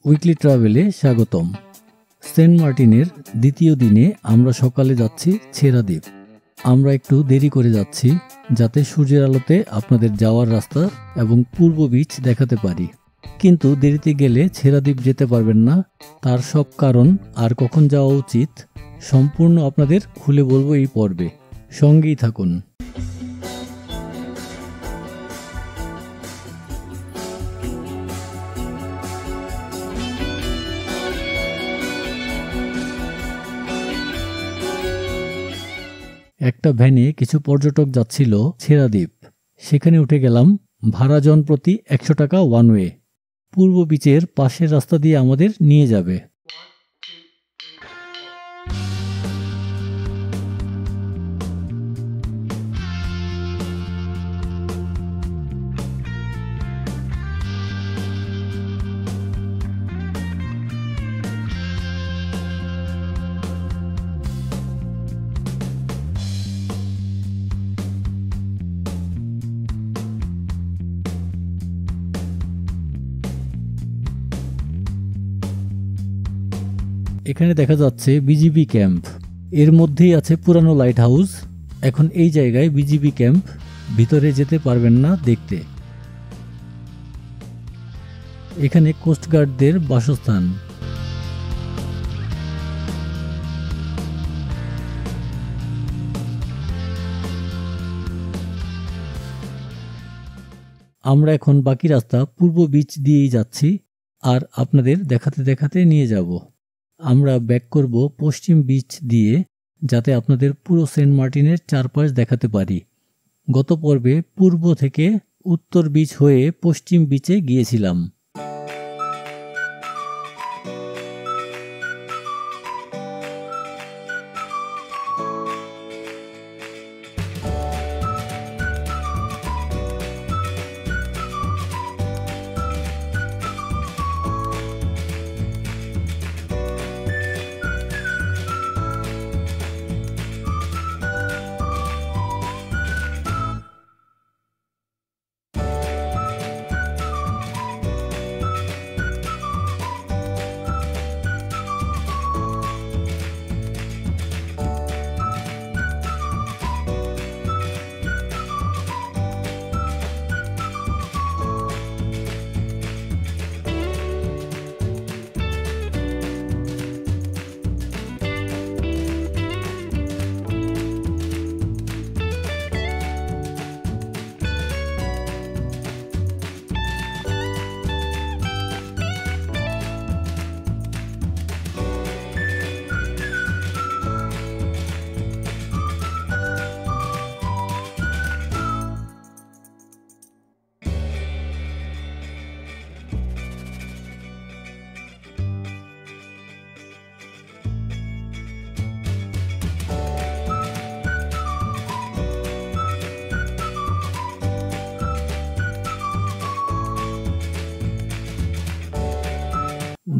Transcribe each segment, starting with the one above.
Weekly ট্রাভেলে স্বাগতম। Saint মার্টিনের দ্বিতীয় দিনে আমরা সকালে যাচ্ছি ছেড়া দ্বীপ। আমরা একটু দেরি করে যাচ্ছি যাতে সূর্যের আলোতে আপনাদের যাওয়ার রাস্তা এবং পূর্ব বিচ দেখাতে পারি। কিন্তু দেরিতে গেলে ছেড়া দ্বীপ যেতে পারবেন না। তার সব কারণ আর কখন যাওয়া উচিত সম্পূর্ণ আপনাদের খুলে বলবো এই পর্বে। সঙ্গেই থাকুন। একটা ভ্যানে কিছু পর্যটক যাচ্ছিল ছেড়া দ্বীপ। সেখানে উঠে গেলাম। ভাড়া জন প্রতি 100 টাকা ওয়ান ওয়ে। পূর্ব বিচের পাশের রাস্তা দিয়ে আমাদের নিয়ে যাবে। এখানে দেখা যাচ্ছে বিজিবি ক্যাম্প। এর মধ্যেই আছে পুরানো লাইট হাউস। এখন এই জায়গায় বিজিবি ক্যাম্প, ভিতরে যেতে পারবেন না দেখতে। এখানে কোস্টগার্ডদের বাসস্থান। আমরা এখন বাকি রাস্তা পূর্ব বিচ দিয়েই যাচ্ছি আর আপনাদের দেখাতে দেখাতে নিয়ে যাব। আমরা ব্যাক করব পশ্চিম বিচ দিয়ে যাতে আপনাদের পুরো সেন্ট মার্টিনের চারপাশ দেখাতে পারি। গত পর্বে পূর্ব থেকে উত্তর বিচ হয়ে পশ্চিম বিচে গিয়েছিলাম।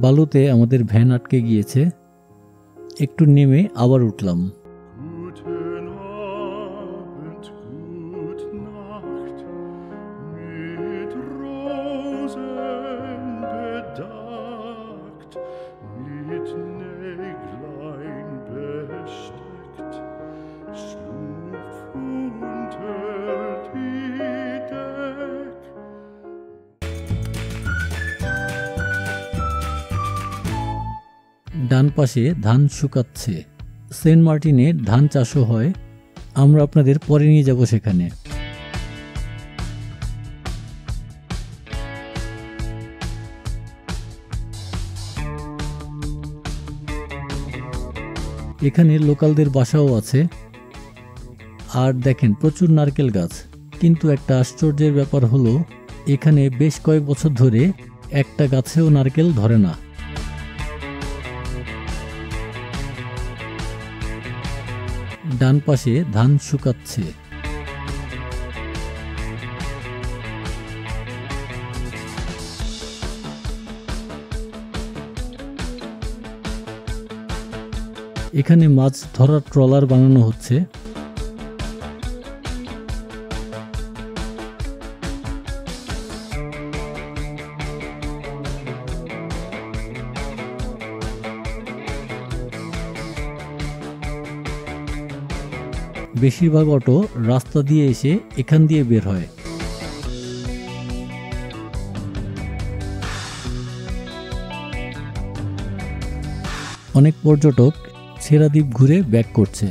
বালুতে আমাদের ভ্যান আটকে গিয়েছে। একটু নেমে আবার উঠলাম। ডান পাশে ধান শুকাচ্ছে। সেন্ট মার্টিনে ধান চাষও হয়। আমরা আপনাদের পরে নিয়ে যাব সেখানে। এখানে লোকালদের বাসাও আছে। আর দেখেন প্রচুর নারকেল গাছ। কিন্তু একটা আশ্চর্যের ব্যাপার হলো এখানে বেশ কয়েক বছর ধরে একটা গাছেও নারকেল ধরে না। ডান পাশে ধান শুকাচ্ছে। এখানে মাছ ধরার ট্রলার বানানো হচ্ছে। বেশিরভাগ অটো রাস্তা দিয়ে এসে এখান দিয়ে বের হয়। অনেক পর্যটক ছেড়া দ্বীপ ঘুরে ব্যাক করছে।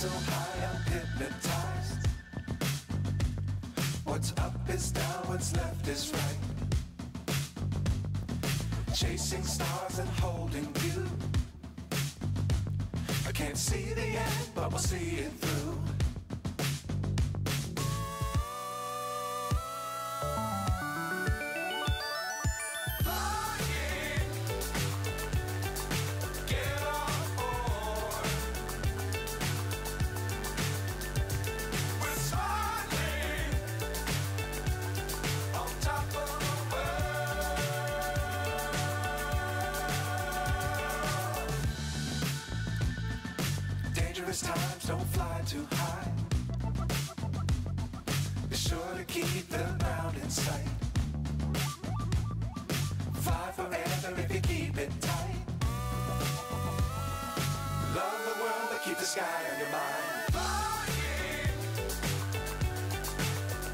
So high I'm hypnotized. What's up is down, what's left is right. Chasing stars and holding you. I can't see the end, but we'll see it through. Dangerous times, don't fly too high. Be sure to keep the ground in sight. Fly forever if you keep it tight. Love the world, but keep the sky on your mind.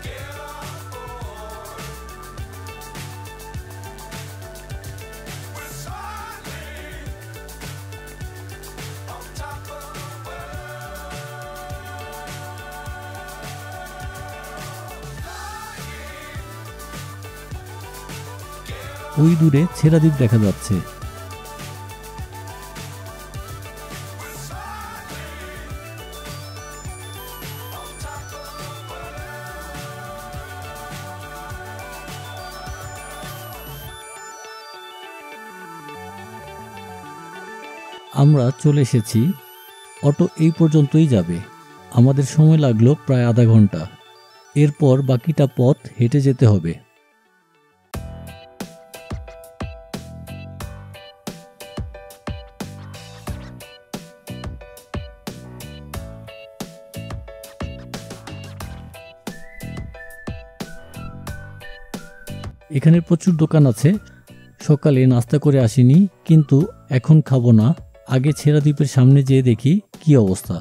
Get on board. We're soaring on top of the world. ওই দূরে ছেড়া দ্বীপ দেখা যাচ্ছে। আমরা চলে এসেছি। Auto এই পর্যন্তই যাবে। আমাদের সময় লাগলো প্রায় আধা ঘন্টা। এরপর বাকিটা পথ হেঁটে যেতে হবে। এখানে প্রচুর দোকান আছে। সকালে নাস্তা করে আসিনি, কিন্তু এখন খাবো না। আগে ছেড়া দ্বীপের সামনে যেয়ে দেখি কি অবস্থা।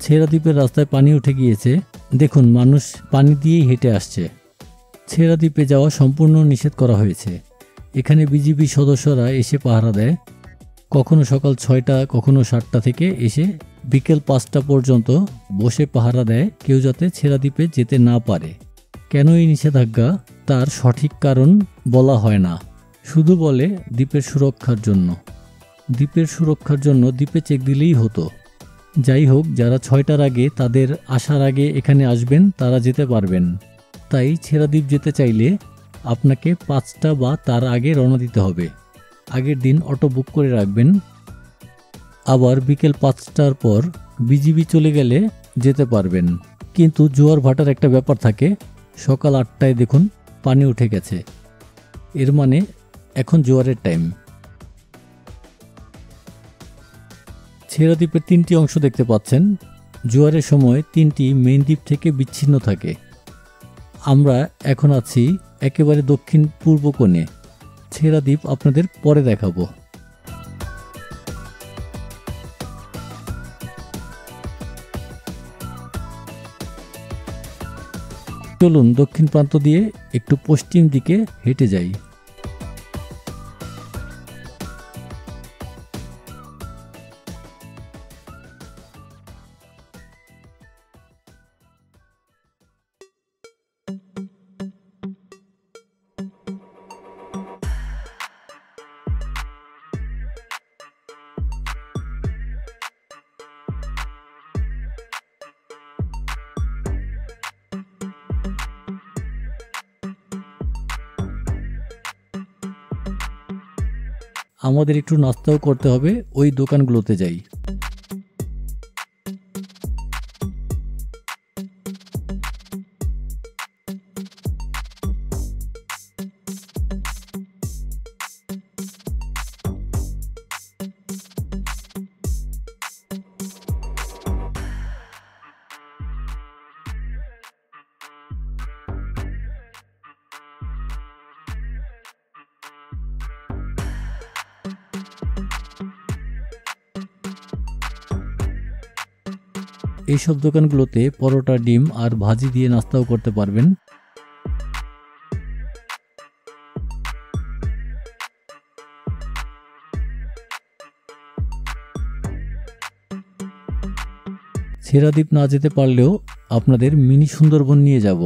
ছেড়া দ্বীপের রাস্তায় পানি উঠে গিয়েছে। দেখুন, মানুষ পানি দিয়েই হেঁটে আসছে। ছেড়া দ্বীপে যাওয়া সম্পূর্ণ নিষেধ করা হয়েছে। এখানে বিজিবি সদস্যরা এসে পাহারা দেয়। কখনো সকাল 6টা, কখনো 7টা থেকে এসে বিকেল 5টা পর্যন্ত বসে পাহারা দেয়, কেউ যাতে ছেড়া দ্বীপে যেতে না পারে। কেন এই নিষেধাজ্ঞা তার সঠিক কারণ বলা হয় না, শুধু বলে দ্বীপের সুরক্ষার জন্য। দ্বীপের সুরক্ষার জন্য দ্বীপে চেক দিলেই হতো। যাই হোক, যারা 6টার আগে তাদের আসার আগে এখানে আসবেন তারা যেতে পারবেন। তাই ছেড়া দ্বীপ যেতে চাইলে আপনাকে 5টা বা তার আগে রওনা দিতে হবে। আগের দিন অটো বুক করে রাখবেন। আবার বিকেল 5টার পর বিজিবি চলে গেলে যেতে পারবেন। কিন্তু জোয়ার ভাটার একটা ব্যাপার থাকে। সকাল 8টায় দেখুন পানি উঠে গেছে, এর মানে এখন জোয়ারের টাইম। ছেড়া দ্বীপের 3টি অংশ দেখতে পাচ্ছেন। জোয়ারের সময় 3টি মেইন দ্বীপ থেকে বিচ্ছিন্ন থাকে। আমরা এখন আছি একেবারে দক্ষিণ পূর্ব কোণে। ছেড়া দ্বীপ আপনাদের পরে দেখাবো। চলুন দক্ষিণ প্রান্ত দিয়ে একটু পশ্চিম দিকে হেঁটে যাই। আমাদের একটু নাস্তাও করতে হবে, ওই দোকানগুলোতে যাই। এইসব দোকানগুলোতে পরোটা, ডিম আর ভাজি দিয়ে নাস্তাও করতে পারবেন। ছেড়া দ্বীপ না যেতে পারলেও আপনাদের মিনি সুন্দরবন নিয়ে যাব।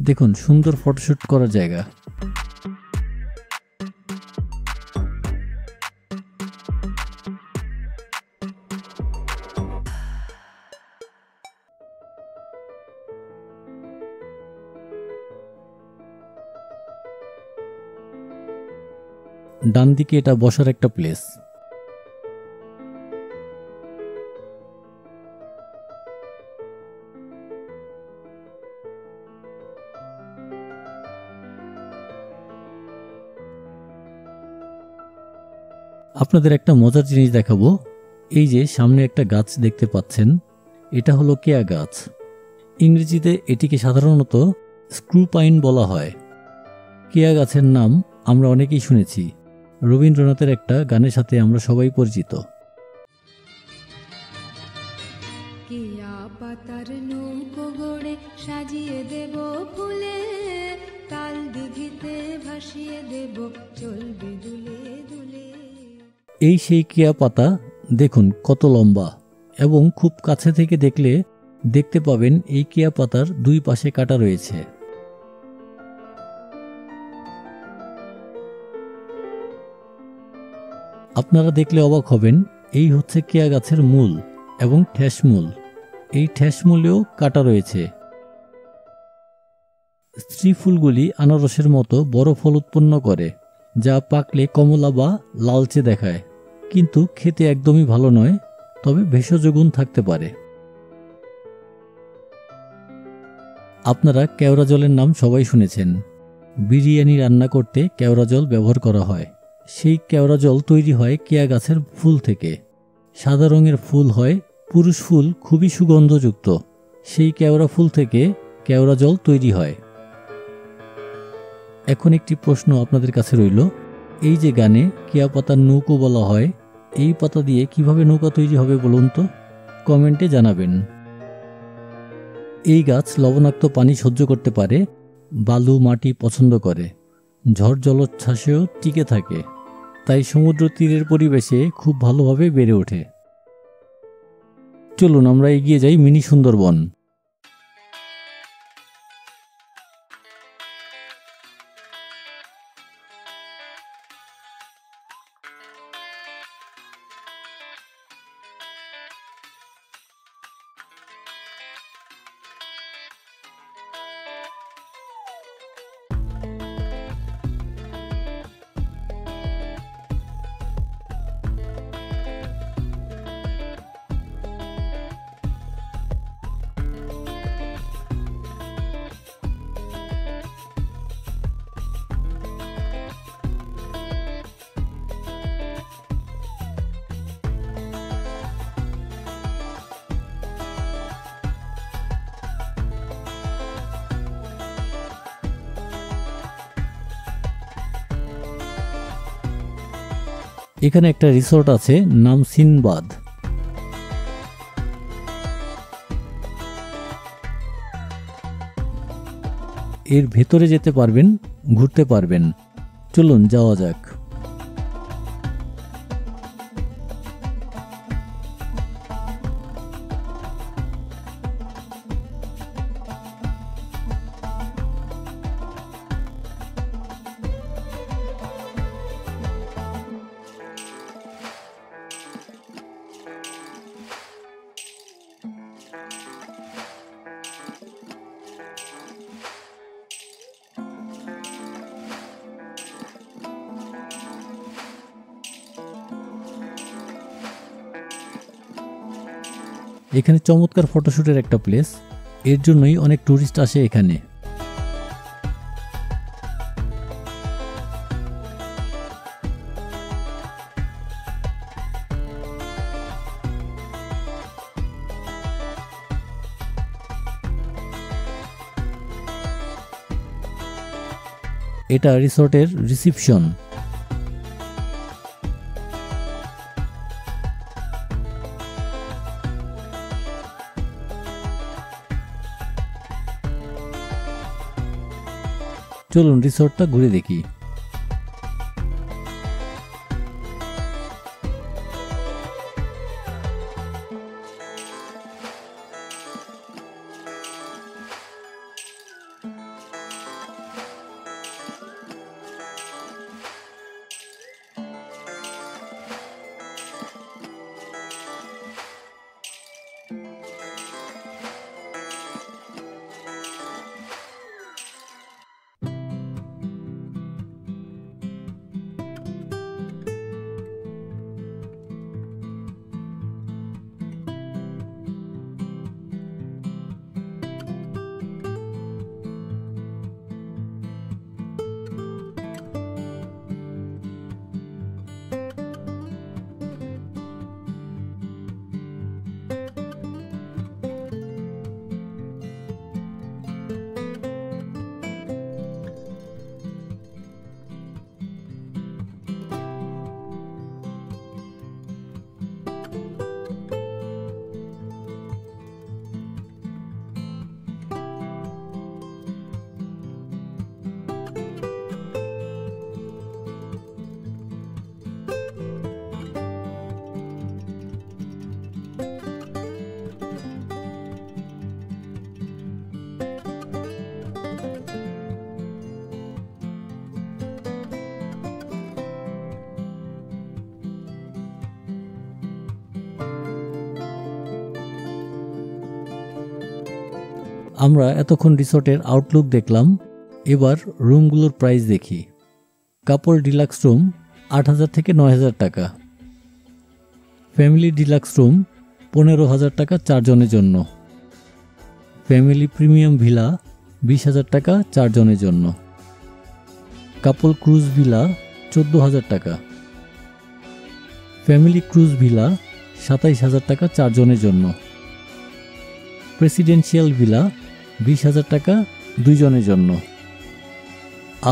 দেখুন সুন্দর ফটোশুট করার জায়গা। ডান দিকে এটা বসার একটা প্লেস। আপনাদের একটা মজার জিনিস দেখাবো। এই যে সামনে একটা গাছ দেখতে পাচ্ছেন, এটা হলো কেয়া গাছ। ইংরেজিতে এটিকে সাধারণত স্ক্রু পাইন বলা হয়। কেয়া গাছের নাম আমরা অনেকেই শুনেছি, রবীন্দ্রনাথের একটা গানের সাথে আমরা সবাই পরিচিত। কেয়া পাতার নৌকো গড়ে সাজিয়ে দেব ফুলে, তাল দিঘিতে ভাসিয়ে দেব চলবে দুলে দুলে। এই সেই কেয়া পাতা, দেখুন কত লম্বা, এবং খুব কাছে থেকে দেখলে দেখতে পাবেন এই কেয়া পাতার দুই পাশে কাটা রয়েছে। আপনারা দেখলে অবাক হবেন, এই হচ্ছে কেয়া গাছের মূল এবং ঠ্যাসমূল। এই ঠ্যাসমূলেও কাটা রয়েছে। স্ত্রী ফুলগুলি আনারসের মতো বড় ফল উৎপন্ন করে, যা পাকলে কমলা বা লালচে দেখায়, কিন্তু খেতে একদমই ভালো নয়, তবে ভেষজ গুণ থাকতে পারে। আপনারা কেওড়া জলের নাম সবাই শুনেছেন। বিরিয়ানি রান্না করতে কেওড়া জল ব্যবহার করা হয়। সেই কেওড়া জল তৈরি হয় কেয়া গাছের ফুল থেকে। সাদা রঙের ফুল হয়, পুরুষ ফুল খুবই সুগন্ধযুক্ত। সেই কেওড়া ফুল থেকে কেওড়া জল তৈরি হয়। এখন একটি প্রশ্ন আপনাদের কাছে রইল, এই যে গানে কেয়া পাতার নৌকো বলা হয়, এই পাতা দিয়ে কিভাবে নৌকা তৈরি হবে বলুন তো, কমেন্টে জানাবেন। এই গাছ লবণাক্ত পানি সহ্য করতে পারে, বালু মাটি পছন্দ করে, ঝড় জলোচ্ছ্বাসেও টিকে থাকে। তাই সমুদ্র তীরের পরিবেশে খুব ভালোভাবে বেড়ে ওঠে। চলুন আমরা এগিয়ে যাই মিনি সুন্দরবন। এখানে একটা রিসোর্ট আছে, নাম সিনবাদ। এর ভেতরে যেতে পারবেন, ঘুরতে পারবেন। চলুন যাওয়া যাক। এখানে চমৎকার ফটোশুটের একটা প্লেস, এর জন্যই অনেক টুরিস্ট আসে এখানে। এটা রিসোর্টের রিসিপশন। চলুন রিসোর্টটা ঘুরে দেখি। আমরা এতক্ষণ রিসোর্টের আউটলুক দেখলাম, এবার রুমগুলোর প্রাইস দেখি। কাপল ডিলাক্স রুম ৮,০০০ থেকে ৯,০০০ টাকা, ফ্যামিলি ডিলাক্স রুম ১৫,০০০ টাকা ৪ জনের জন্য, ফ্যামিলি প্রিমিয়াম ভিলা ২০,০০০ টাকা ৪ জনের জন্য, কাপল ক্রুজ ভিলা ১৪,০০০ টাকা, ফ্যামিলি ক্রুজ ভিলা ২৭,০০০ টাকা ৪ জনের জন্য, প্রেসিডেন্সিয়াল ভিলা ২০,০০০ টাকা ২ জনের জন্য।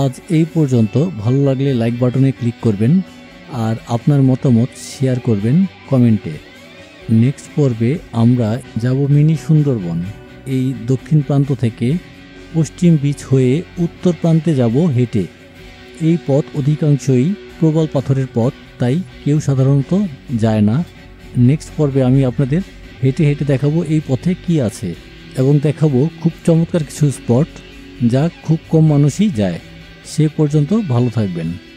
আজ এই পর্যন্ত। ভালো লাগলে লাইক বাটনে ক্লিক করবেন আর আপনার মতামত শেয়ার করবেন কমেন্টে। নেক্সট পর্বে আমরা যাব মিনি সুন্দরবন। এই দক্ষিণ প্রান্ত থেকে পশ্চিম বিচ হয়ে উত্তর প্রান্তে যাব হেঁটে। এই পথ অধিকাংশই প্রবল পাথরের পথ, তাই কেউ সাধারণত যায় না। নেক্সট পর্বে আমি আপনাদের হেঁটে হেঁটে দেখাবো এই পথে কি আছে এবং দেখাবো খুব চমৎকার কিছু স্পট যা খুব কম মানুষই যায়। সে পর্যন্ত ভালো থাকবেন।